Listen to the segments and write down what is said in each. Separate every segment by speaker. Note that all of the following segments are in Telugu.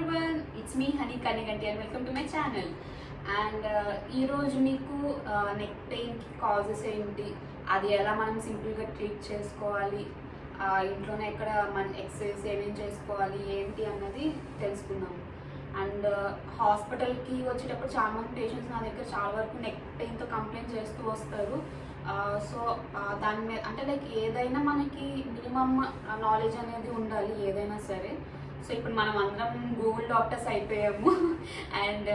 Speaker 1: everyone, it's me Honey Kaniganti and welcome to my channel. And ఈ రోజు మీకు నెక్ పెయిన్ కి కాజెస్ ఏంటి, అది ఎలా మనం సింపుల్ గా ట్రీట్ చేసుకోవాలి, ఇంట్లోనే ఎక్కడ మన ఎక్సర్సైజ్ ఏమేం చేసుకోవాలి ఏంటి అన్నది తెలుసుకుందాము. అండ్ హాస్పిటల్కి వచ్చేటప్పుడు చాలా మంది పేషెంట్స్ నా దగ్గర చాలా వరకు నెక్ పెయిన్తో కంప్లైంట్ చేస్తూ వస్తారు. సో దాని మీద అంటే లైక్ ఏదైనా మనకి మినిమమ్ నాలెడ్జ్ అనేది ఉండాలి ఏదైనా సరే. సో ఇప్పుడు మనం అందరం గూగుల్ డాక్టర్స్ అయిపోయాము అండ్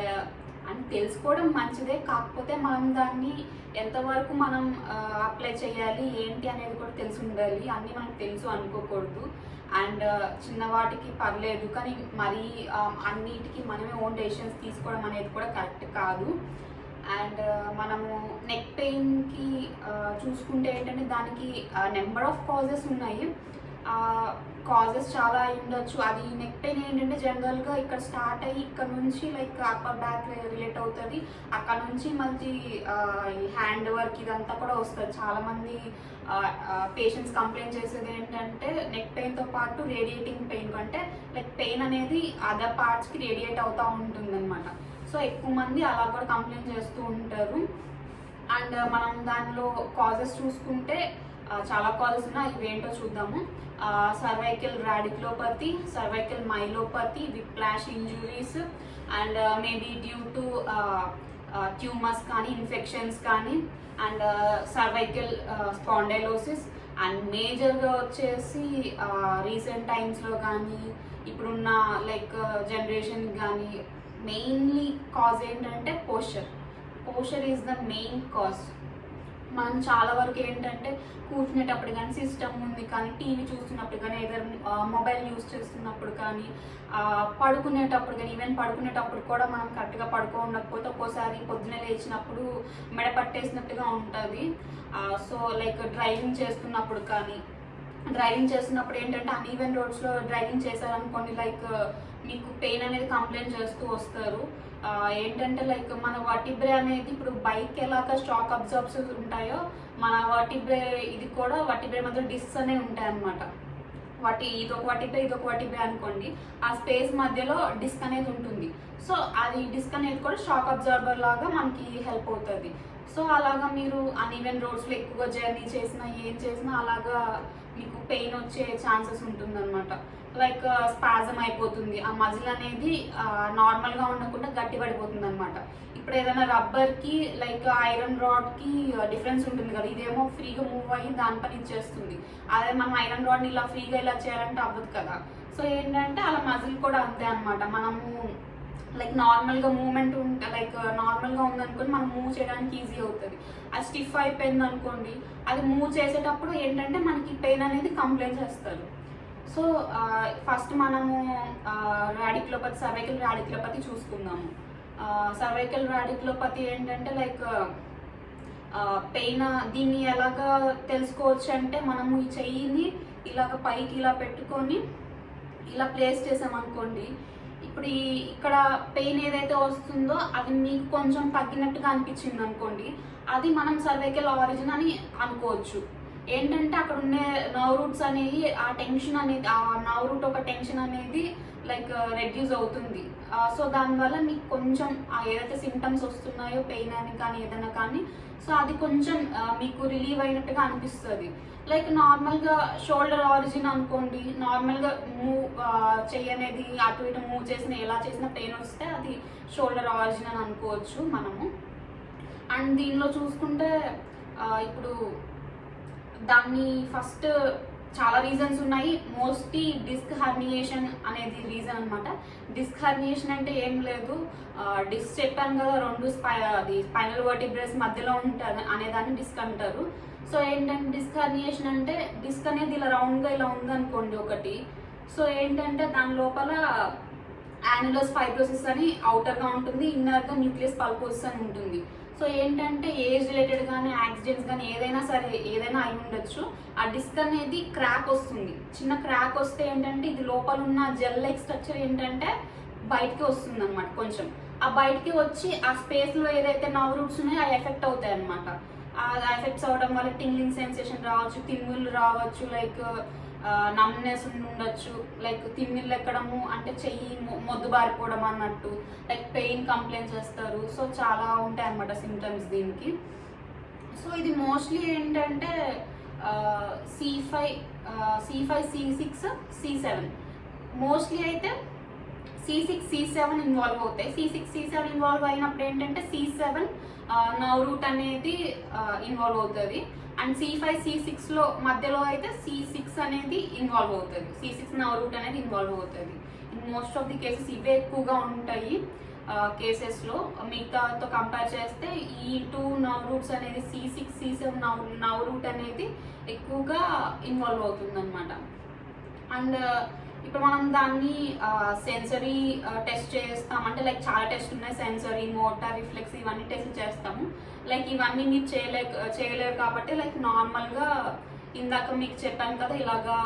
Speaker 1: తెలుసుకోవడం మంచిదే, కాకపోతే మనం దాన్ని ఎంతవరకు మనం అప్లై చేయాలి ఏంటి అనేది కూడా తెలిసి ఉండాలి. అన్నీ మనకు తెలుసు అనుకోకూడదు. అండ్ చిన్నవాటికి పర్లేదు, కానీ మరీ అన్నిటికీ మనమే ఓన్ డెసిషన్స్ తీసుకోవడం అనేది కూడా కరెక్ట్ కాదు. అండ్ మనము నెక్ పెయిన్కి చూసుకుంటే ఏంటంటే దానికి నెంబర్ ఆఫ్ కాజెస్ ఉన్నాయి. కాజెస్ చాలా ఉండొచ్చు. అది నెక్ పెయిన్ ఏంటంటే జనరల్గా ఇక్కడ స్టార్ట్ అయ్యి ఇక్కడ నుంచి లైక్ అప్పర్ బ్యాక్ రిలేట్ అవుతుంది, అక్కడ నుంచి మళ్ళీ హ్యాండ్ వర్క్ ఇదంతా కూడా వస్తుంది. చాలామంది పేషెంట్స్ కంప్లైంట్ చేసేది ఏంటంటే నెక్ పెయిన్తో పాటు రేడియేటింగ్ పెయిన్ కంటే లైక్ పెయిన్ అనేది అదర్ పార్ట్స్కి రేడియేట్ అవుతూ ఉంటుంది అనమాట. సో ఎక్కువ మంది అలా కూడా కంప్లైంట్ చేస్తూ ఉంటారు. అండ్ మనం దానిలో కాజెస్ చూసుకుంటే చాలా కాజెస్ ఉన్నాయి, ఇవి ఏంటో చూద్దాము. Cervical radiculopathy, cervical myelopathy, Whiplash injuries, and maybe due to tumours కానీ ఇన్ఫెక్షన్స్ కానీ, అండ్ సర్వైకల్ స్పాండైలోసిస్. అండ్ మేజర్గా వచ్చేసి రీసెంట్ టైమ్స్లో కానీ ఇప్పుడున్న లైక్ జనరేషన్ కానీ మెయిన్లీ కాజ్ ఏంటంటే posture is the main cause. మనం చాలా వరకు ఏంటంటే కూర్చునేటప్పుడు కానీ, సిస్టమ్ ఉంది కానీ, టీవీ చూస్తున్నప్పుడు కానీ, ఏదైనా మొబైల్ యూజ్ చేస్తున్నప్పుడు కానీ, పడుకునేటప్పుడు కానీ, ఈవెన్ పడుకునేటప్పుడు కూడా మనం కరెక్ట్గా పడుకోకపోతే ఒక్కోసారి పొద్దున లేచినప్పుడు మెడ పట్టేసినట్టుగా ఉంటుంది. సో లైక్ డ్రైవింగ్ చేస్తున్నప్పుడు కానీ, డ్రైవింగ్ చేస్తున్నప్పుడు ఏంటంటే అన్ఈవెన్ రోడ్స్లో డ్రైవింగ్ చేశారనుకోండి, లైక్ మీకు పెయిన్ అనేది కంప్లైంట్ చేస్తూ వస్తారు. ఏంటంటే లైక్ మన వర్టిబ్రే అనేది ఇప్పుడు బైక్ ఎలాగ షాక్ అబ్జార్బ్స్ ఉంటాయో మన వర్టిబ్రే ఇది కూడా వర్టిబ్రే మధ్య డిస్క్స్ అనేవి ఉంటాయి అన్నమాట. ఇదొక వర్టిబ్రే అనుకోండి, ఆ స్పేస్ మధ్యలో డిస్క్ అనేది ఉంటుంది. సో అది డిస్క్ అనేది కూడా షాక్ అబ్జార్బర్ లాగా మనకి హెల్ప్ అవుతుంది. సో అలాగా మీరు అన్ఈవెన్ రోడ్స్లో ఎక్కువగా జర్నీ చేసినా ఏం చేసినా అలాగా మీకు పెయిన్ వచ్చే ఛాన్సెస్ ఉంటుందన్నమాట. లైక్ స్పాజమ్ అయిపోతుంది, ఆ మజిల్ అనేది నార్మల్గా ఉండకుండా గట్టి పడిపోతుంది అనమాట. ఇప్పుడు ఏదైనా రబ్బర్కి లైక్ ఐరన్ రాడ్కి డిఫరెన్స్ ఉంటుంది కదా, ఇదేమో ఫ్రీగా మూవ్ అయ్యి దాని పని ఇచ్చేస్తుంది. అదే మనం ఐరన్ రాడ్ని ఇలా ఫ్రీగా ఇలా చేయాలంటే అవ్వదు కదా. సో ఏంటంటే అలా మజిల్ కూడా అంతే అనమాట. మనము లైక్ నార్మల్గా మూమెంట్ ఉంటే లైక్ నార్మల్గా ఉందనుకోండి మనం మూవ్ చేయడానికి ఈజీ అవుతుంది. అది స్టిఫ్ అయిపోయింది అనుకోండి, అది మూవ్ చేసేటప్పుడు ఏంటంటే మనకి పెయిన్ అనేది కంప్లైంట్ చేస్తారు. సో ఫస్ట్ మనము రాడిక్యులోపతి, సర్వైకల్ రాడిక్యులోపతి చూసుకుందాము. సర్వైకల్ రాడిక్యులోపతి ఏంటంటే లైక్ పెయిన్ దీన్ని ఎలాగా తెలుసుకోవచ్చు అంటే మనము ఈ చెయ్యిని ఇలాగ పైకి ఇలా పెట్టుకొని ఇలా ప్లేస్ చేసామనుకోండి, ఇప్పుడు ఇక్కడ పెయిన్ ఏదైతే వస్తుందో అది మీకు కొంచెం తగ్గినట్టుగా అనిపించింది అనుకోండి, అది మనం సర్వైకల్ ఆరిజిన్ అని అనుకోవచ్చు. ఏంటంటే అక్కడ ఉండే నర్వ్ రూట్స్ అనేవి ఆ టెన్షన్ అనేది, ఆ నర్వ్ రూట్ ఒక టెన్షన్ అనేది లైక్ రెడ్యూస్ అవుతుంది. సో దానివల్ల మీకు కొంచెం ఏదైతే సిమ్టమ్స్ వస్తున్నాయో పెయిన్ అని కానీ ఏదైనా కానీ, సో అది కొంచెం మీకు రిలీవ్ అయినట్టుగా అనిపిస్తుంది. లైక్ నార్మల్గా షోల్డర్ ఆరిజిన్ అనుకోండి, నార్మల్గా మూవ్ చెయ్యి అనేది అటు ఇటు మూవ్ చేసిన ఎలా చేసినా పెయిన్ వస్తే అది షోల్డర్ ఆరిజిన్ అని అనుకోవచ్చు మనము. అండ్ దీనిలో చూసుకుంటే ఇప్పుడు దాన్ని ఫస్ట్ చాలా రీజన్స్ ఉన్నాయి. మోస్ట్లీ డిస్క్ హర్నియేషన్ అనేది రీజన్ అనమాట. డిస్క్ హర్నియేషన్ అంటే ఏం లేదు, డిస్క్ చెప్పాను కదా, రెండు స్పైనల్ వర్టిబ్రేస్ మధ్యలో ఉంటుంది అనేదాన్ని డిస్క్ అంటారు. సో ఏంటంటే డిస్క్ హర్నియేషన్ అంటే డిస్క్ అనేది ఇలా రౌండ్గా ఇలా ఉందనుకోండి ఒకటి. సో ఏంటంటే దాని లోపల యాన్యులస్ ఫైబ్రోసిస్ అని అవుటర్గా ఉంటుంది, ఇన్నర్గా న్యూక్లియస్ పల్పోసిస్ అని ఉంటుంది. సో ఏంటంటే ఏజ్ రిలేటెడ్ కానీ యాక్సిడెంట్స్ కానీ ఏదైనా సరే ఏదైనా అయి ఉండొచ్చు, ఆ డిస్క్ అనేది క్రాక్ వస్తుంది. చిన్న క్రాక్ వస్తే ఏంటంటే ఇది లోపల ఉన్న జెల్ లైక్ స్ట్రక్చర్ ఏంటంటే బయటికి వస్తుంది అనమాట. కొంచెం ఆ బయటికి వచ్చి ఆ స్పేస్లో ఏదైతే నర్వ్ రూట్స్ ఉన్నాయో అవి ఎఫెక్ట్ అవుతాయి అనమాట. ఆ ఎఫెక్ట్స్ అవడం వల్ల టింగ్లింగ్ సెన్సేషన్ రావచ్చు, తిమ్ముళ్ళు రావచ్చు, లైక్ నమ్నెస్ ఉండొచ్చు, లైక్ తిమ్మిళ్ళు ఎక్కడము, అంటే చెయ్యి మొద్దు బారిపోవడం అన్నట్టు, లైక్ పెయిన్ కంప్లైంట్ చేస్తారు. సో చాలా ఉంటాయి అన్నమాట సిమ్టమ్స్ దీనికి. సో ఇది మోస్ట్లీ ఏంటంటే C5, C6, C7 మోస్ట్లీ అయితే C6, C7 ఇన్వాల్వ్ అవుతాయి. C6, C7 ఇన్వాల్వ్ అయినప్పుడు ఏంటంటే C7 నర్వ్ రూట్ అనేది ఇన్వాల్వ్ అవుతుంది. అండ్ C5, C6లో మధ్యలో అయితే C6 అనేది ఇన్వాల్వ్ అవుతుంది. C6 నర్వ్ రూట్ అనేది ఇన్వాల్వ్ అవుతుంది. In most of the cases ఇవే ఎక్కువగా ఉంటాయి కేసెస్లో. మిగతాతో కంపేర్ చేస్తే ఈ 2 నర్వ్ రూట్స్ అనేది C6, C7 నర్వ్ రూట్ అనేది ఎక్కువగా ఇన్వాల్వ్ అవుతుంది అనమాట. అండ్ ఇప్పుడు మనం దాన్ని సెన్సరీ టెస్ట్ చేస్తాం, అంటే లైక్ చాలా టెస్ట్ ఉన్నాయి, సెన్సరీ, మోటార్, రిఫ్లెక్స్ ఇవన్నీ టెస్ట్ చేస్తాము. లైక్ ఇవన్నీ మీరు చేయలేరు కాబట్టి లైక్ నార్మల్గా ఇందాక మీకు చెప్పాను కదా, ఇలాగా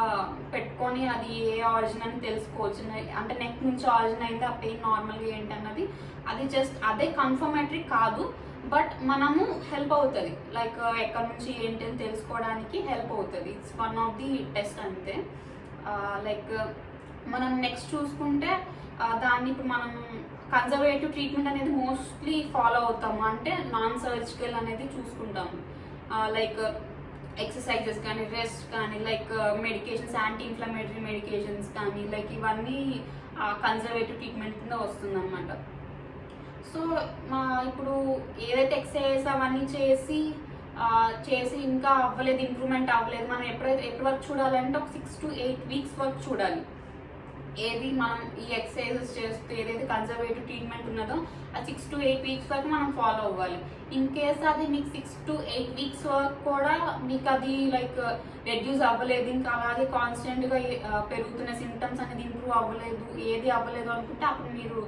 Speaker 1: పెట్టుకొని అది ఏ ఆరిజిన్ అని తెలుసుకోవచ్చు. అంటే నెక్ నుంచి ఆరిజిన్ అయింది ఆ పెయిన్ నార్మల్గా ఏంటన్నది, అది జస్ట్ అదే కన్ఫర్మేటరీ కాదు, బట్ మనము హెల్ప్ అవుతుంది. లైక్ ఎక్కడి నుంచి ఏంటి అని తెలుసుకోవడానికి హెల్ప్ అవుతుంది. It's one of the test అంతే. లైక్ మనం నెక్స్ట్ చూసుకుంటే దాన్ని ఇప్పుడు మనం కన్జర్వేటివ్ ట్రీట్మెంట్ అనేది మోస్ట్లీ ఫాలో అవుతాము. అంటే నాన్ సర్జికల్ అనేది చూసుకుంటాము. లైక్ ఎక్సర్సైజెస్ కానీ, రెస్ట్ కానీ, like medications, anti inflammatory medications కానీ, లైక్ ఇవన్నీ కన్జర్వేటివ్ ట్రీట్మెంట్ కింద వస్తుందన్నమాట. సో ఇప్పుడు ఏదైతే ఎక్సర్సైజ్ అవన్నీ చేసి ఇంకా అవ్వలేదు, ఇంప్రూవ్మెంట్ అవ్వలేదు, మనం ఎప్పటి వరకు చూడాలంటే ఒక 6 to 8 weeks వరకు చూడాలి. ఏది మనం ఈ ఎక్సర్సైజెస్ చేస్తూ ఏదైతే కన్జర్వేటివ్ ట్రీట్మెంట్ ఉన్నదో ఆ 6 to 8 weeks వరకు మనం ఫాలో అవ్వాలి. ఇన్ కేస్ అది మీకు 6 to 8 weeks వరకు కూడా మీకు అది లైక్ రెడ్యూస్ అవ్వలేదు, ఇంకా అలాగే కాన్స్టెంట్గా పెరుగుతున్న సిమ్టమ్స్ అనేది ఇంప్రూవ్ అవ్వలేదు, ఏది అవ్వలేదు అనుకుంటే అప్పుడు మీరు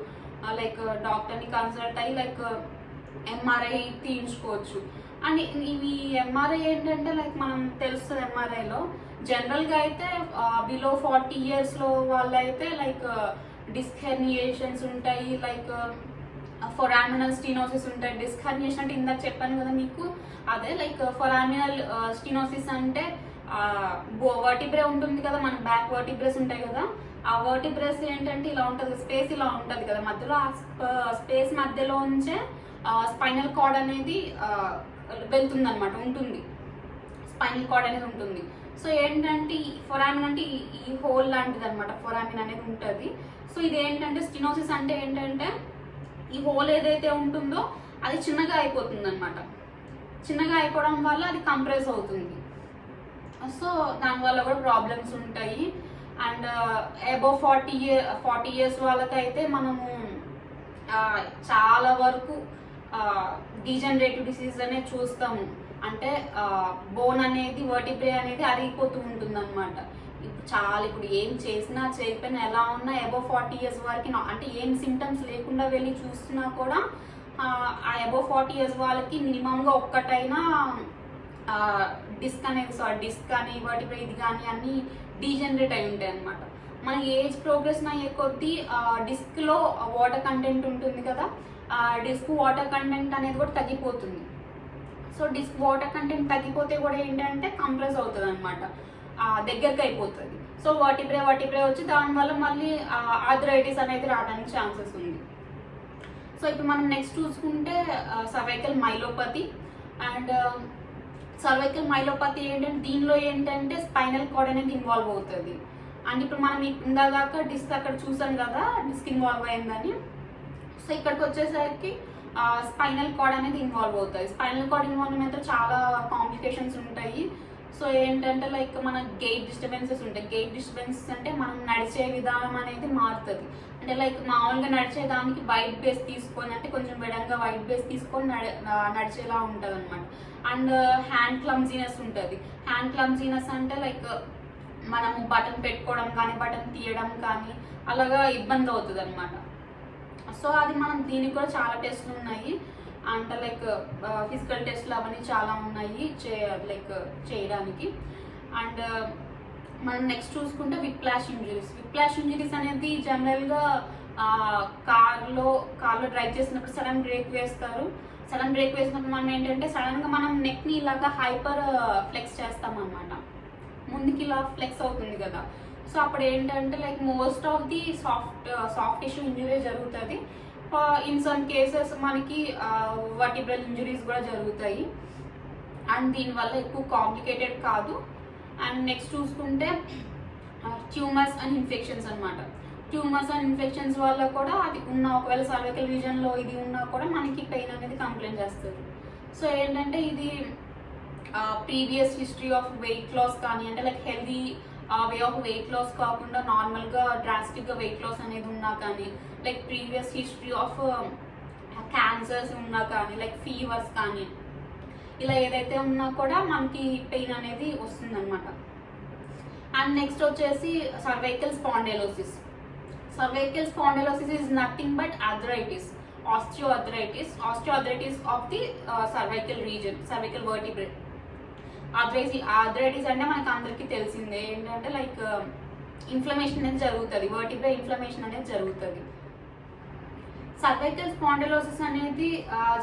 Speaker 1: లైక్ డాక్టర్ని కన్సల్ట్ అయ్యి లైక్ MRI తీయించుకోవచ్చు. అండ్ ఇవి MRI ఏంటంటే లైక్ మనం తెలుస్తుంది MRIలో జనరల్గా అయితే బిలో 40 years వాళ్ళైతే లైక్ డిస్క్ హెర్నియేషన్స్ ఉంటాయి, లైక్ ఫొరామినల్ స్టీనోసిస్ ఉంటాయి. డిస్క్ హెర్నియేషన్ అంటే ఇందాక చెప్పాను కదా మీకు, అదే లైక్ ఫొరామినల్ స్టీనోసిస్ అంటే వర్టిబ్రే ఉంటుంది కదా, మన బ్యాక్ వర్టిబ్రేస్ ఉంటాయి కదా, ఆ వర్టిబ్రేస్ ఏంటంటే ఇలా ఉంటుంది, స్పేస్ ఇలా ఉంటుంది కదా మధ్యలో, ఆ స్పేస్ మధ్యలో ఉంచే స్పైనల్ కార్డ్ అనేది వెళ్తుంది అనమాట, ఉంటుంది, స్పైనల్ కార్డ్ అనేది ఉంటుంది. సో ఏంటంటే ఫొరామిన్ అంటే ఈ హోల్ లాంటిది అనమాట, ఫొరామిన్ అనేది ఉంటుంది. సో ఇది ఏంటంటే స్టినోసిస్ అంటే ఏంటంటే ఈ హోల్ ఏదైతే ఉంటుందో అది చిన్నగా అయిపోతుంది అనమాట. చిన్నగా అయిపోవడం వల్ల అది కంప్రెస్ అవుతుంది. సో దానివల్ల కూడా ప్రాబ్లమ్స్ ఉంటాయి. అండ్ అబౌవ్ 40 years వాళ్ళకైతే మనము చాలా వరకు డీజనరేటివ్ డిసీజ్ అనేది చూస్తాము. అంటే బోన్ అనేది, వర్టిబ్రే అనేది అరిగిపోతూ ఉంటుంది అనమాట. ఇప్పుడు ఏం చేసినా చేయకపోయినా ఎలా ఉన్నా అబౌవ్ 40 years వరకు, అంటే ఏం సిమ్టమ్స్ లేకుండా వెళ్ళి చూస్తున్నా కూడా ఆ అబౌవ్ 40 years వాళ్ళకి మినిమంగా ఒక్కటైనా డిస్క్ కానీ వర్టిబ్రే ఇది కానీ అన్ని డీజనరేట్ అయి ఉంటాయి అనమాట. మన ఏజ్ ప్రోగ్రెస్ అయ్యే కొద్దీ డిస్క్లో వాటర్ కంటెంట్ ఉంటుంది కదా, డిస్క్ వాటర్ కంటెంట్ అనేది కూడా తగ్గిపోతుంది. సో డిస్క్ వాటర్ కంటెంట్ తగ్గిపోతే కూడా ఏంటంటే కంప్రెస్ అవుతుంది అనమాట, దగ్గరికి అయిపోతుంది. సో వర్టిబ్రే వచ్చి దానివల్ల మళ్ళీ ఆర్థరైటిస్ అనేది రావడానికి ఛాన్సెస్ ఉంది. సో ఇప్పుడు మనం నెక్స్ట్ చూసుకుంటే cervical myelopathy. And cervical myelopathy ఏంటంటే దీనిలో ఏంటంటే స్పైనల్ కార్డ్ అనేది ఇన్వాల్వ్ అవుతుంది. అండ్ ఇప్పుడు మనం ఇందాక డిస్క్ అక్కడ చూసాం కదా, డిస్క్ ఇన్వాల్వ్ అయిందని. సో ఇక్కడికి వచ్చేసరికి స్పైనల్ కార్డ్ అనేది ఇన్వాల్వ్ అవుతుంది. స్పైనల్ కార్డ్ ఇన్వాల్వ్మెంట్ చాలా కాంప్లికేషన్స్ ఉంటాయి. సో ఏంటంటే లైక్ మన గెయిట్ డిస్టర్బెన్సెస్ ఉంటాయి. గెయిట్ డిస్టర్బెన్సెస్ అంటే మనం నడిచే విధానం అనేది మారుతుంది. అంటే లైక్ మామూలుగా నడిచేదానికి వైట్ బేస్ తీసుకొని, అంటే కొంచెం వెడంగా వైట్ బేస్ తీసుకొని నడిచేలా ఉంటుంది అనమాట. అండ్ హ్యాండ్ క్లమ్జీనెస్ ఉంటుంది. హ్యాండ్ క్లమ్జీనెస్ అంటే లైక్ మనము బటన్ పెట్టుకోవడం కానీ, బటన్ తీయడం కానీ అలాగా ఇబ్బంది అవుతుంది అనమాట. సో అది మనం దీనికి కూడా చాలా టెస్ట్లు ఉన్నాయి. అంటే లైక్ ఫిజికల్ టెస్ట్లు అవన్నీ చాలా ఉన్నాయి లైక్ చేయడానికి. అండ్ మనం నెక్స్ట్ చూసుకుంటే విప్లాష్ ఇంజురీస్ అనేది జనరల్గా కార్లో డ్రైవ్ చేసినప్పుడు సడన్ బ్రేక్ వేస్తారు. సడన్ బ్రేక్ వేసినప్పుడు మనం ఏంటంటే సడన్గా మనం నెక్ని ఇలాగా హైపర్ ఫ్లెక్స్ చేస్తాం అనమాట. ముందుకి ఇలా ఫ్లెక్స్ అవుతుంది కదా. సో అప్పుడు ఏంటంటే like most of the soft tissue injury జరుగుతుంది. ఇన్ సమ్ కేసెస్ మనకి వర్టిబ్రల్ ఇంజురీస్ కూడా జరుగుతాయి. అండ్ దీనివల్ల ఎక్కువ కాంప్లికేటెడ్ కాదు. అండ్ నెక్స్ట్ చూసుకుంటే ట్యూమర్స్ అండ్ ఇన్ఫెక్షన్స్ అనమాట. ట్యూమర్స్ అండ్ ఇన్ఫెక్షన్స్ వల్ల కూడా అది ఉన్న ఒకవేళ సర్వైకల్ రీజన్లో ఇది ఉన్నా కూడా మనకి పెయిన్ అనేది కంప్లైంట్ చేస్తుంది. సో ఏంటంటే ఇది previous history of weight loss కానీ, అంటే like healthy way of weight loss కాకుండా నార్మల్గా డ్రాస్టిక్గా వెయిట్ లాస్ అనేది ఉన్నా కానీ, like previous history of cancers ఉన్నా కానీ, లైక్ ఫీవర్స్ కానీ, ఇలా ఏదైతే ఉన్నా కూడా మనకి పెయిన్ అనేది వస్తుందన్నమాట. అండ్ నెక్స్ట్ వచ్చేసి cervical spondylosis. Cervical spondylosis is nothing but arthritis, osteoarthritis of the cervical region, cervical vertebrae. Arthritis అంటే మనకు అందరికీ తెలిసిందే ఏంటంటే లైక్ ఇన్ఫ్లమేషన్ అనేది జరుగుతుంది, వర్టిబ్రా ఇన్ఫ్లమేషన్ అనేది జరుగుతుంది. సర్వైకల్ స్పాండిలోసిస్ అనేది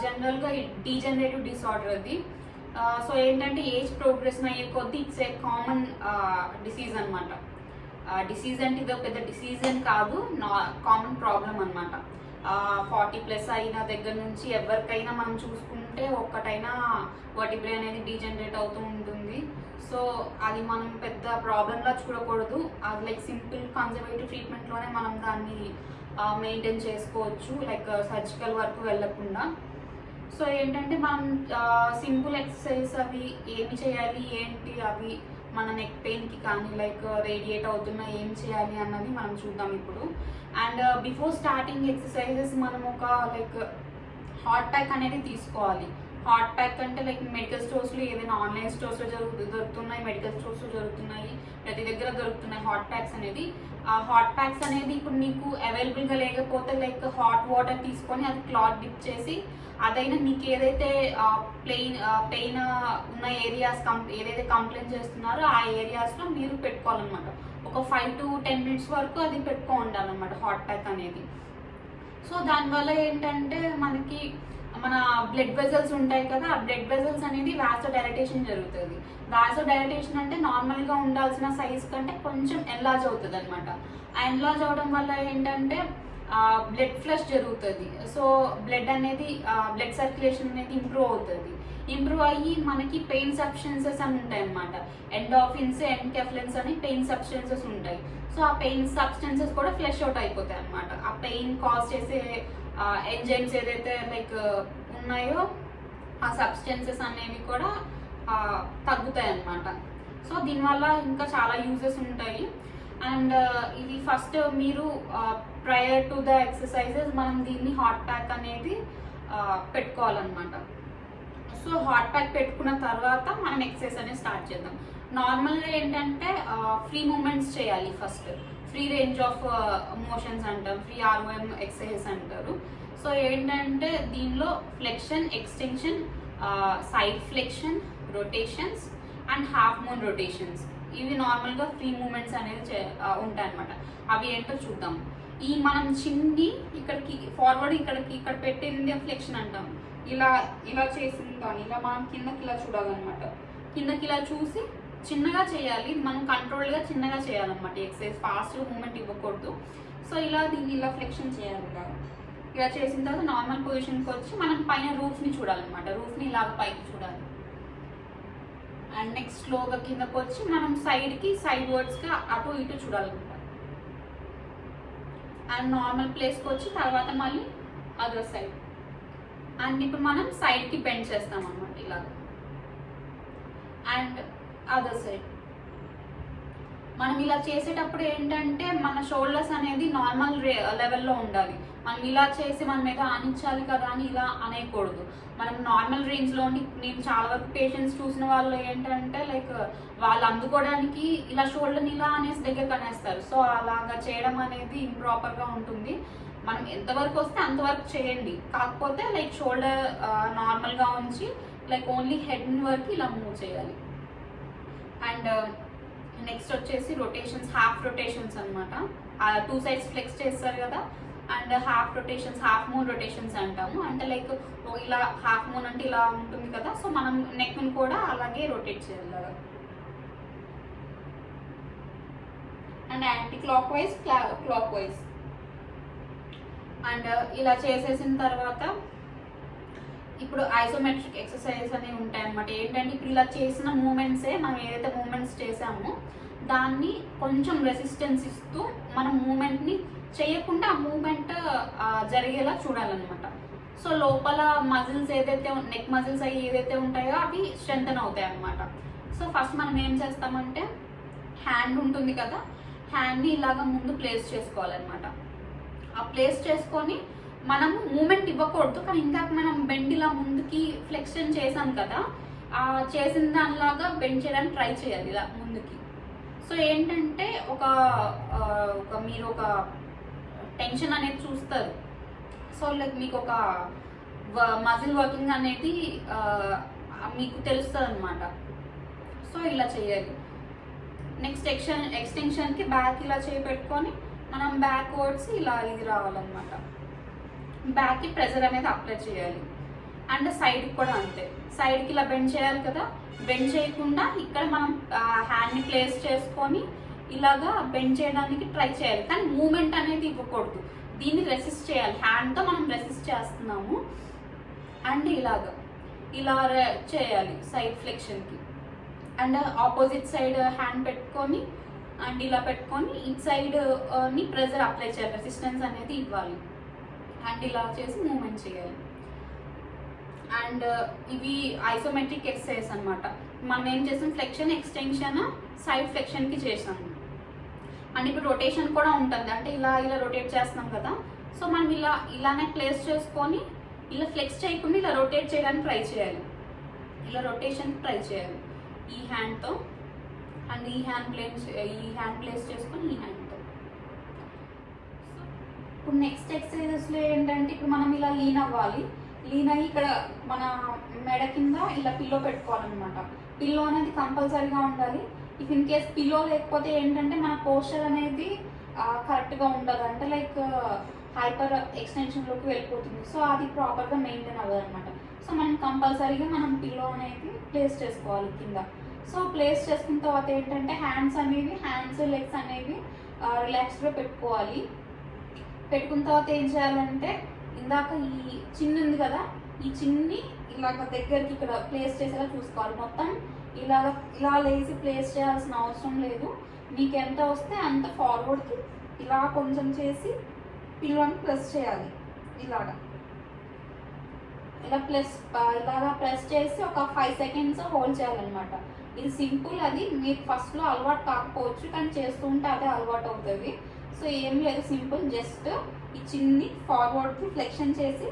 Speaker 1: జనరల్గా డీజనరేటివ్ డిసార్డర్ అది. సో ఏంటంటే ఏజ్ ప్రోగ్రెస్ అయ్యే కొద్దీ ఇట్స్ ఏ కామన్ డిసీజ్ అనమాట. డిసీజ్ అంటే ఇది పెద్ద డిసీజ్ అని కాదు, కామన్ ప్రాబ్లం అనమాట. 40+ అయిన దగ్గర నుంచి ఎవరికైనా మనం చూసుకుంటే ఒక్కటైనా వర్టిబ్రే అనేది డీజనరేట్ అవుతూ ఉంటుంది. సో అది మనం పెద్ద ప్రాబ్లంలా చూడకూడదు. అది లైక్ సింపుల్ కన్జర్వేటివ్ ట్రీట్మెంట్లోనే మనం దాన్ని మెయింటైన్ చేసుకోవచ్చు, లైక్ సర్జికల్ వరకు వెళ్ళకుండా. సో ఏంటంటే మనం సింపుల్ ఎక్సర్సైజ్ అవి ఏమి చేయాలి ఏంటి అవి మన నెక్ పెయిన్కి కానీ లైక్ రేడియేట్ అవుతున్నా ఏం చేయాలి అన్నది మనం చూద్దాం ఇప్పుడు. అండ్ బిఫోర్ స్టార్టింగ్ ఎక్సర్సైజెస్ మనం ఒక లైక్ హాట్ ప్యాక్ అనేది తీసుకోవాలి. హాట్ ప్యాక్ అంటే లైక్ మెడికల్ స్టోర్స్లో ఏదైనా ఆన్లైన్ స్టోర్స్లో దొరుకుతున్నాయి, మెడికల్ స్టోర్స్లో దొరుకుతున్నాయి, ప్రతి దగ్గర దొరుకుతున్నాయి హాట్ ప్యాక్స్ అనేది. ఆ హాట్ ప్యాక్స్ అనేది ఇప్పుడు నీకు అవైలబుల్గా లేకపోతే లైక్ హాట్ వాటర్ తీసుకొని అది క్లాత్ డిప్ చేసి అదైనా మీకు ఏదైతే పెయిన్ ఉన్న ఏరియాస్ ఏదైతే కంప్లైంట్ చేస్తున్నారో ఆ ఏరియాస్లో మీరు పెట్టుకోవాలన్నమాట. ఒక 5 to 10 minutes వరకు అది పెట్టుకో ఉండాలన్నమాట హాట్ ప్యాక్ అనేది. సో దానివల్ల ఏంటంటే మనకి మన బ్లడ్ వెజల్స్ ఉంటాయి కదా, ఆ బ్లడ్ వెజల్స్ అనేది వాసోడైలటేషన్ జరుగుతుంది. వాసోడైలటేషన్ అంటే నార్మల్గా ఉండాల్సిన సైజ్ కంటే కొంచెం ఎన్లార్జ్ అవుతుంది అనమాట. ఆ ఎన్లార్జ్ అవడం వల్ల ఏంటంటే బ్లడ్ ఫ్లష్ జరుగుతుంది. సో బ్లడ్ సర్క్యులేషన్ అనేది ఇంప్రూవ్ అవుతుంది. ఇంప్రూవ్ అయ్యి మనకి పెయిన్ సబ్స్టెన్సెస్ అని ఉంటాయి అన్నమాట. ఎండార్ఫిన్స్, ఎన్కెఫ్లిన్స్ అని పెయిన్ సబ్స్టెన్సెస్ ఉంటాయి. సో ఆ పెయిన్ సబ్స్టెన్సెస్ కూడా ఫ్లష్ అవుట్ అయిపోతాయి అన్నమాట. ఆ పెయిన్ కాజ్ చేసే ఎంజైమ్స్ ఏదైతే లైక్ ఉన్నాయో ఆ సబ్స్టెన్సెస్ అనేవి కూడా తగ్గుతాయి అన్నమాట. సో దీనివల్ల ఇంకా చాలా యూజెస్ ఉంటాయి. అండ్ ఇది ఫస్ట్ మీరు ప్రయర్ టు ద ఎక్సర్సైజెస్ మనం దీన్ని హాట్ ప్యాక్ అనేది పెట్టుకోవాలన్నమాట. సో హాట్ ప్యాక్ పెట్టుకున్న తర్వాత మనం ఎక్సర్సైజ్ అనేది స్టార్ట్ చేద్దాం. నార్మల్గా ఏంటంటే ఫ్రీ మూమెంట్స్ చేయాలి. First free range of motions అంటారు, ఫ్రీ ROM ఎక్సర్సైజెస్ అంటారు. సో ఏంటంటే దీనిలో flexion, extension, side flexion, rotations and half moon rotations, ఇవి నార్మల్గా ఫ్రీ మూమెంట్స్ అనేది ఉంటాయి అనమాట. అవి ఏంటో చూద్దాం. ఈ మనం చిన్ని ఇక్కడికి ఫార్వర్డ్ ఇక్కడ పెట్టింది ఫ్లెక్షన్ అంటాం. ఇలా చేసింది కానీ ఇలా మనం కిందకి ఇలా చూడాలన్నమాట. కిందకి ఇలా చూసి చిన్నగా చేయాలి, మనం కంట్రోల్గా చిన్నగా చేయాలన్నమాట. ఎక్సర్సైజ్ ఫాస్ట్ మూమెంట్ ఇవ్వకూడదు. సో దీన్ని ఇలా ఫ్లెక్షన్ చేయాలి. ఇలా చేసిన తర్వాత నార్మల్ పొజిషన్కి వచ్చి మనం పైన రూఫ్ని చూడాలన్నమాట. రూఫ్ని ఇలాగ పైకి చూడాలి. అండ్ నెక్స్ట్ స్లోగా కిందకు వచ్చి మనం సైడ్ వర్డ్స్గా అటు ఇటు చూడాలన్నమాట. అండ్ నార్మల్ ప్లేస్కి వచ్చి తర్వాత మళ్ళీ అదర్ సైడ్. అండ్ ఇప్పుడు మనం సైడ్కి బెండ్ చేస్తాం అన్నమాట ఇలాగ. అండ్ అదర్ సైడ్ మనం ఇలా చేసేటప్పుడు ఏంటంటే మన షోల్డర్స్ అనేది నార్మల్ లెవెల్లో ఉండాలి. మనం ఇలా చేసి మనం ఏదో ఆనించాలి కదా అని ఇలా అనేయకూడదు. మనం నార్మల్ రేంజ్లో నేను చాలా వరకు పేషెంట్స్ చూసిన వాళ్ళు ఏంటంటే లైక్ వాళ్ళు అందుకోవడానికి ఇలా షోల్డర్ని ఇలా అనేసి దగ్గరకు అనేస్తారు. సో అలాగా చేయడం అనేది ఇంప్రాపర్గా ఉంటుంది. మనం ఎంతవరకు వస్తే అంతవరకు చేయండి. కాకపోతే లైక్ షోల్డర్ నార్మల్గా ఉంచి లైక్ ఓన్లీ హెడ్ వరకు ఇలా మూవ్ చేయాలి. అండ్ నెక్స్ట్ వచ్చేసి రొటేషన్స్, హాఫ్ రొటేషన్స్ అనమాట. 2 sides ఫ్లెక్స్ చేస్తారు కదా. And half rotations, half moon rotations అంటాము. అంటే లైక్ ఇలా హాఫ్ మూన్ అంటే ఇలా ఉంటుంది కదా. సో మనం నెక్ని కూడా అలాగే రొటేట్ చేయాలి. And anti clock wise clock wise. And ఇలా చేసేసిన తర్వాత ఇప్పుడు ఐసోమెట్రిక్ ఎక్సర్సైజ్ అనేవి ఉంటాయి అన్నమాట. ఏంటంటే ఇప్పుడు ఇలా చేసిన మూమెంట్సే మనం ఏదైతే మూమెంట్స్ చేసామో దాన్ని కొంచెం రెసిస్టెన్స్ ఇస్తూ మనం మూమెంట్ని చేయకుండా ఆ మూమెంట్ జరిగేలా చూడాలన్నమాట. సో లోపల మజిల్స్ ఏదైతే నెక్ మజిల్స్ అవి ఏదైతే ఉంటాయో అవి స్ట్రెంథన్ అవుతాయి అన్నమాట. సో ఫస్ట్ మనం ఏం చేస్తామంటే హ్యాండ్ ఉంటుంది కదా, హ్యాండ్ని ఇలాగ ముందు ప్లేస్ చేసుకోవాలన్నమాట. ఆ ప్లేస్ చేసుకొని మనం మూమెంట్ ఇవ్వకూడదు, కానీ ఇందాక మనం బెండ్ ఇలా ముందుకి ఫ్లెక్షన్ చేసాం కదా, చేసిన దానిలాగా బెండ్ చేయడానికి ట్రై చేయాలి ఇలా ముందుకి. సో ఏంటంటే మీరు ఒక టెన్షన్ అనేది చూస్తారు. సో లైక్ మీకు ఒక మజిల్ వర్కింగ్ అనేది మీకు తెలుస్తుంది అనమాట. సో ఇలా చేయాలి. నెక్స్ట్ ఎక్స్టెన్షన్కి బ్యాక్ ఇలా చేయి పెట్టుకొని మనం బ్యాక్వర్డ్స్ ఇలా ఇది రావాలన్నమాట. బ్యాక్కి ప్రెజర్ అనేది అప్లై చేయాలి. అండ్ సైడ్కి కూడా అంతే, సైడ్కి ఇలా బెండ్ చేయాలి కదా, బెండ్ చేయకుండా ఇక్కడ మనం హ్యాండ్ని ప్లేస్ చేసుకొని ఇలాగా బెండ్ చేయడానికి ట్రై చేయాలి, కానీ మూమెంట్ అనేది ఇవ్వకూడదు. దీన్ని రెసిస్ట్ చేయాలి, హ్యాండ్తో మనం రెసిస్ట్ చేస్తున్నాము. అండ్ ఇలా చేయాలి సైడ్ ఫ్లెక్షన్కి. అండ్ ఆపోజిట్ సైడ్ హ్యాండ్ పెట్టుకొని అండ్ ఇలా పెట్టుకొని ఇట్ సైడ్ని ప్రెజర్ అప్లై చేయాలి, రెసిస్టెన్స్ అనేది ఇవ్వాలి. అండ్ ఇలా చేసి మూమెంట్ చేయాలి. అండ్ ఇవి ఐసోమెట్రిక్ ఎక్సర్సైజ్ అనమాట. మనం ఏం చేసాం, ఫ్లెక్షన్ ఎక్స్టెన్షన్ సైడ్ ఫ్లెక్షన్కి చేసాము. అండ్ ఇప్పుడు రొటేషన్ కూడా ఉంటుంది, అంటే ఇలా రొటేట్ చేస్తున్నాం కదా. సో మనం ఇలానే ప్లేస్ చేసుకొని ఇలా ఫ్లెక్స్ చేయకుండా ఇలా రొటేట్ చేయడానికి ట్రై చేయాలి, ఇలా రొటేషన్ ట్రై చేయాలి ఈ హ్యాండ్తో. అండ్ ఈ హ్యాండ్ ప్లేస్ చేసుకొని ఈ హ్యాండ్తో. ఇప్పుడు నెక్స్ట్ ఎక్సర్సైజెస్లో ఏంటంటే ఇప్పుడు మనం ఇలా లీన్ అవ్వాలి. లీన్ అయ్యి ఇక్కడ మన మెడ కింద ఇలా పిల్లో పెట్టుకోవాలన్నమాట. పిల్లో అనేది కంపల్సరీగా ఉండాలి. ఇఫ్ ఇన్ కేస్ పిల్లో లేకపోతే ఏంటంటే మన పోస్చర్ అనేది కరెక్ట్గా ఉండదు, అంటే లైక్ హైపర్ ఎక్స్టెన్షన్లోకి వెళ్ళిపోతుంది. సో అది ప్రాపర్గా మెయింటైన్ అవ్వదు అనమాట. సో మనం కంపల్సరీగా మనం పిల్లో అనేది ప్లేస్ చేసుకోవాలి కింద. సో ప్లేస్ చేసుకున్న తర్వాత ఏంటంటే హ్యాండ్స్ లెగ్స్ అనేవి రిలాక్స్డ్గా పెట్టుకోవాలి. పెట్టుకున్న తర్వాత ఏం చేయాలంటే ఇందాక ఈ చిన్న ఉంది కదా, ఈ చిన్ని ఇలాగ దగ్గరికి ఇక్కడ ప్లేస్ చేసేలా చూసుకోవాలి. మొత్తం ఇలా లేసి ప్లేస్ చేయాల్సిన అవసరం లేదు. మీకు ఎంత వస్తే అంత ఫార్వర్డ్కి ఇలా కొంచెం చేసి పిల్లోని ప్రెస్ చేయాలి. ఇలాగా ప్రెస్ చేసి ఒక 5 seconds హోల్డ్ చేయాలన్నమాట. ఇది సింపుల్, అది మీరు ఫస్ట్లో అలవాటు కాకపోవచ్చు, కానీ చేస్తూ ఉంటే అదే అలవాటు అవుతుంది. సో ఏం లేదు, సింపుల్, జస్ట్ ఈ చిన్ని ఫార్వర్డ్కి ఫ్లెక్షన్ చేసి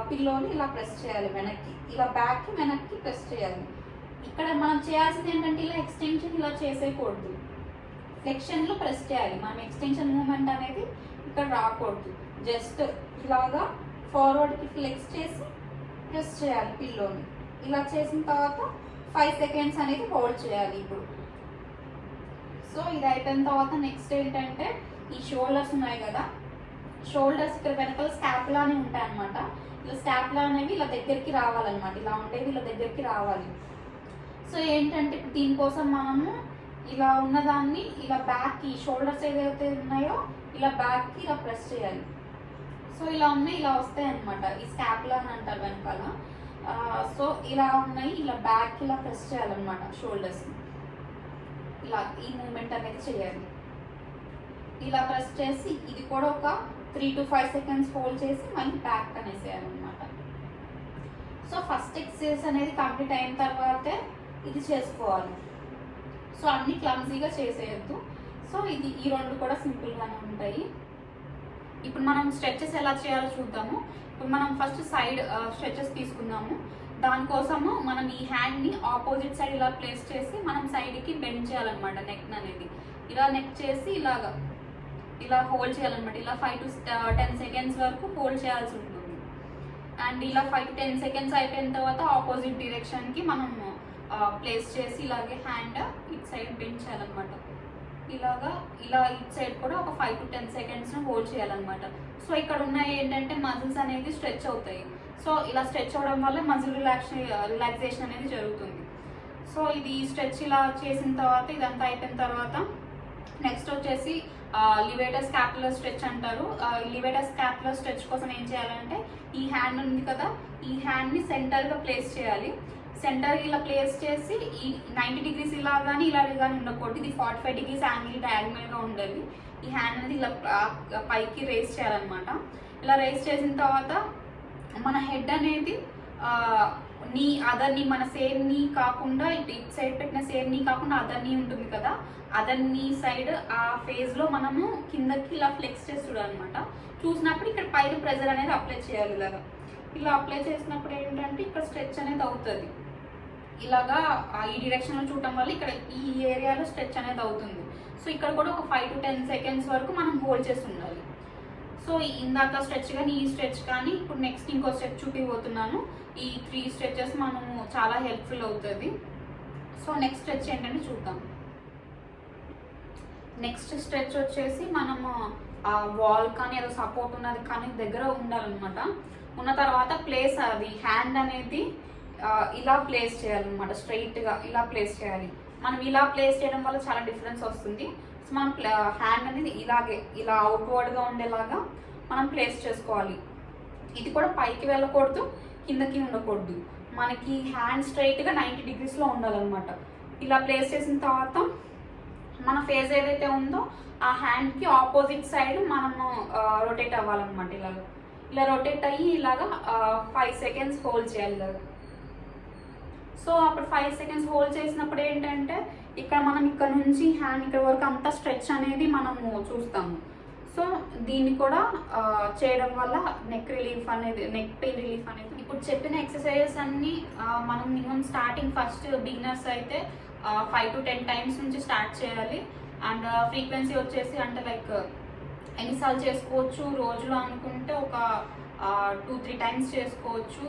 Speaker 1: పిల్లోని ఇలా ప్రెస్ చేయాలి వెనక్కి, ఇలా బ్యాక్కి వెనక్కి ప్రెస్ చేయాలి. ఇక్కడ మనం చేయాల్సింది ఏంటంటే ఇలా ఎక్స్టెన్షన్ ఇలా చేసేయకూడదు, ఫ్లెక్షన్లో ప్రెస్ చేయాలి. మనం ఎక్స్టెన్షన్ మూమెంట్ అనేది ఇక్కడ రాకూడదు. జస్ట్ ఇలాగా ఫార్వర్డ్కి ఫ్లెక్స్ చేసి ప్రెస్ చేయాలి పిల్లోని. ఇలా చేసిన తర్వాత 5 seconds అనేది హోల్డ్ చేయాలి ఇప్పుడు. సో ఇది అయిపోయిన తర్వాత నెక్స్ట్ ఏంటంటే ఈ షోల్డర్స్ ఉన్నాయి కదా, షోల్డర్స్ ఇక్కడ వెనకాల స్టాప్లా అని ఉంటాయి అనమాట. ఇలా స్టాప్లా అనేవి ఇలా దగ్గరికి రావాలన్నమాట, ఇలా ఉండేవి ఇలా దగ్గరికి రావాలి. సో ఏంటంటే దీనికోసం మనము ఇలా ఉన్నదాన్ని ఇలా బ్యాక్కి షోల్డర్స్ ఏదైతే ఉన్నాయో ఇలా బ్యాక్కి ఇలా ప్రెస్ చేయాలి. సో ఇలా ఉన్నాయి, ఇలా వస్తాయి అనమాట, ఈ స్టాప్లా అని అంటారు వెనకాల. సో ఇలా ఉన్నాయి, ఇలా బ్యాక్ ఇలా ప్రెస్ చేయాలన్నమాట షోల్డర్స్ని. ఇలా ఈ మూమెంట్ అనేది చేయాలి. ఇలా ప్రెస్ చేసి ఇది కూడా ఒక 3 to 5 seconds హోల్డ్ చేసి మళ్ళీ బ్యాక్ అనేసేయాలన్నమాట. సో ఫస్ట్ ఎక్సర్సైజ్ అనేది కంప్లీట్ అయిన తర్వాతే ఇది చేసుకోవాలి. సో అన్ని క్లమ్జీగా చేసేయద్దు. సో ఈ రెండు కూడా సింపుల్గానే ఉంటాయి. ఇప్పుడు మనం స్ట్రెచెస్ ఎలా చేయాలో చూద్దాము. ఇప్పుడు మనం ఫస్ట్ సైడ్ స్ట్రెచెస్ తీసుకుందాము. దానికోసము మనం ఈ హ్యాండ్ని ఆపోజిట్ సైడ్ ఇలా ప్లేస్ చేసి మనం సైడ్కి బెండ్ చేయాలన్నమాట. నెక్ అనేది ఇలా నెక్ చేసి ఇలా హోల్డ్ చేయాలన్నమాట. ఇలా 5 to 10 seconds వరకు హోల్డ్ చేయాల్సి ఉంటుంది. అండ్ ఇలా 5 to 10 seconds అయిపోయిన తర్వాత ఆపోజిట్ డైరెక్షన్కి మనం ప్లేస్ చేసి ఇలాగే హ్యాండ్ ఇట్ సైడ్ బెండ్ చేయాలన్నమాట. ఇలా ఇట్ సైడ్ కూడా ఒక 5 to 10 seconds హోల్డ్ చేయాలన్నమాట. సో ఇక్కడ ఉన్న ఏంటంటే మజిల్స్ అనేది స్ట్రెచ్ అవుతాయి. సో ఇలా స్ట్రెచ్ అవ్వడం వల్ల మజిల్ రిలాక్సేషన్ అనేది జరుగుతుంది. సో ఇది స్ట్రెచ్ ఇలా చేసిన తర్వాత ఇదంతా అయిపోయిన తర్వాత నెక్స్ట్ వచ్చేసి లివేటర్ స్కాపులర్ స్ట్రెచ్ అంటారు. లివేటర్ స్కాపులర్ స్ట్రెచ్ కోసం ఏం చేయాలంటే ఈ హ్యాండ్ ఉంది కదా, ఈ హ్యాండ్ని సెంటర్గా ప్లేస్ చేయాలి. సెంటర్ ఇలా ప్లేస్ చేసి ఈ 90 degrees ఇలా కానీ ఉండకూడదు. ఇది 45 degrees యాంగిల్ డయాగ్నల్గా ఉండాలి. ఈ హ్యాండ్ అనేది ఇలా పైకి రేస్ చేయాలన్నమాట. ఇలా రేస్ చేసిన తర్వాత మన హెడ్ అనేది నీ అదర్ నీ మన సేమ్ నీ కాకుండా ఇటు సైడ్ పెట్టిన సేమ్ నీ కాకుండా అదర్ నీ ఉంటుంది కదా, అదర్ నీ సైడ్ ఆ ఫేజ్లో మనము కిందకి ఇలా ఫ్లెక్స్ చేసి చూడాలన్నమాట. చూసినప్పుడు ఇక్కడ పైన ప్రెజర్ అనేది అప్లై చేయాలి. ఇలా అప్లై చేసినప్పుడు ఏంటంటే ఇక్కడ స్ట్రెచ్ అనేది అవుతుంది. ఇలాగా ఈ డైరెక్షన్లో చూడటం వల్ల ఇక్కడ ఈ ఏరియాలో స్ట్రెచ్ అనేది అవుతుంది. సో ఇక్కడ కూడా ఒక 5 to 10 seconds వరకు మనం హోల్డ్ చేసి ఉండాలి. సో ఇందాక స్ట్రెచ్ కానీ ఈ స్ట్రెచ్ కానీ ఇప్పుడు నెక్స్ట్ ఇంకో స్ట్రెచ్ చూపిపోతున్నాను. ఈ 3 stretches మనము చాలా హెల్ప్ఫుల్ అవుతుంది. సో నెక్స్ట్ స్ట్రెచ్ ఏంటంటే చూద్దాం. నెక్స్ట్ స్ట్రెచ్ వచ్చేసి మనము వాల్ కానీ ఏదో సపోర్ట్ ఉన్నది కానీ దగ్గర ఉండాలన్నమాట. ఉన్న తర్వాత ప్లేస్ అది హ్యాండ్ అనేది ఇలా ప్లేస్ చేయాలన్నమాట. స్ట్రైట్గా ఇలా ప్లేస్ చేయాలి. మనం ఇలా ప్లేస్ చేయడం వల్ల చాలా డిఫరెన్స్ వస్తుంది. సో మనం హ్యాండ్ అనేది ఇలాగే ఇలా అవుట్వర్డ్గా ఉండేలాగా మనం ప్లేస్ చేసుకోవాలి. ఇది కూడా పైకి వెళ్ళకూడదు, కిందకి ఉండకూడదు. మనకి హ్యాండ్ స్ట్రైట్గా 90 degreesలో ఉండాలన్నమాట. ఇలా ప్లేస్ చేసిన తర్వాత మన ఫేస్ ఏదైతే ఉందో ఆ హ్యాండ్కి ఆపోజిట్ సైడ్ మనము రొటేట్ అవ్వాలన్నమాట. ఇలా రొటేట్ అయ్యి ఇలాగా 5 seconds హోల్డ్ చేయాలి. సో అప్పుడు 5 seconds హోల్డ్ చేసినప్పుడు ఏంటంటే ఇక్కడ మనం ఇక్కడ నుంచి హ్యాండ్ ఇక్కడ వరకు అంతా స్ట్రెచ్ అనేది మనము చూస్తాము. సో దీన్ని కూడా చేయడం వల్ల నెక్ పెయిన్ రిలీఫ్ అనేది. ఇప్పుడు చెప్పిన ఎక్సర్సైజెస్ అన్నీ మనం మినిమం స్టార్టింగ్ ఫస్ట్ బిగినర్స్ అయితే 5 to 10 times నుంచి స్టార్ట్ చేయాలి. అండ్ ఫ్రీక్వెన్సీ వచ్చేసి అంటే లైక్ ఎన్నిసార్లు చేసుకోవచ్చు రోజులో అనుకుంటే ఒక 2-3 times చేసుకోవచ్చు.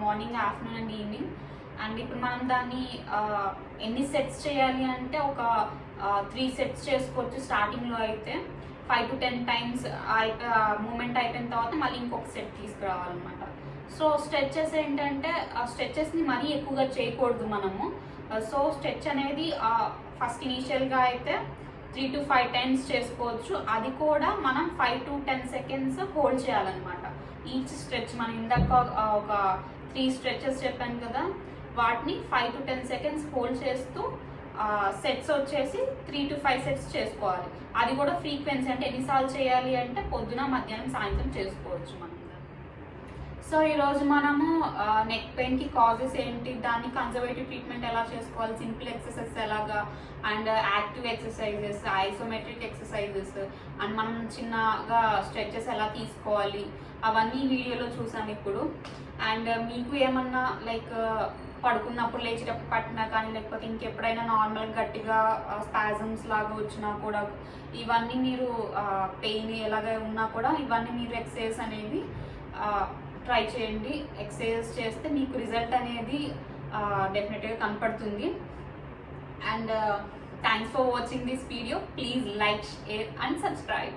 Speaker 1: Morning afternoon and evening. And ఇప్పుడు మనం దాన్ని ఎన్ని సెట్స్ చేయాలి అంటే ఒక 3 sets చేసుకోవచ్చు. స్టార్టింగ్లో అయితే 5 to 10 times మూమెంట్ అయిపోయిన తర్వాత మళ్ళీ ఇంకొక సెట్ తీసుకురావాలన్నమాట. సో స్ట్రెచెస్ ఏంటంటే స్ట్రెచెస్ని మరీ ఎక్కువగా చేయకూడదు మనము. సో స్ట్రెచ్ అనేది ఫస్ట్ ఇనీషియల్గా అయితే 3 to 5 times చేసుకోవచ్చు. అది కూడా మనం 5 to 10 seconds హోల్డ్ చేయాలన్నమాట. ఈచ్ స్ట్రెచ్ మనం ఇందాక ఒక 3 stretches చెప్పాను కదా, వాటిని 5 to 10 seconds హోల్డ్ చేస్తూ సెట్స్ వచ్చేసి 3 to 5 sets చేసుకోవాలి. అది కూడా ఫ్రీక్వెన్సీ అంటే ఎన్నిసార్లు చేయాలి అంటే పొద్దున, మధ్యాహ్నం, సాయంత్రం చేసుకోవచ్చు మనం. సో ఈరోజు మనము నెక్ పెయిన్కి కాజెస్ ఏంటి, దాన్ని కన్జర్వేటివ్ ట్రీట్మెంట్ ఎలా చేసుకోవాలి, సింపుల్ ఎక్సర్సైజెస్ ఎలాగా, and active exercises, isometric exercises, and మనం చిన్నగా స్ట్రెచెస్ ఎలా తీసుకోవాలి అవన్నీ వీడియోలో చూసాను ఇప్పుడు. అండ్ మీకు ఏమన్నా లైక్ పడుకున్నప్పుడు లేచేటప్పుడు పట్టినా కానీ లేకపోతే ఇంకెప్పుడైనా నార్మల్ గట్టిగా స్పాజమ్స్ లాగా వచ్చినా కూడా ఇవన్నీ మీరు పెయిన్ ఎలాగ ఉన్నా కూడా ఇవన్నీ మీరు ఎక్సర్సైజ్ అనేది ట్రై చేయండి. ఎక్సర్సైజ్ చేస్తే మీకు రిజల్ట్ అనేది డెఫినెట్గా కనపడుతుంది. And thanks for watching this video. Please like, share and subscribe.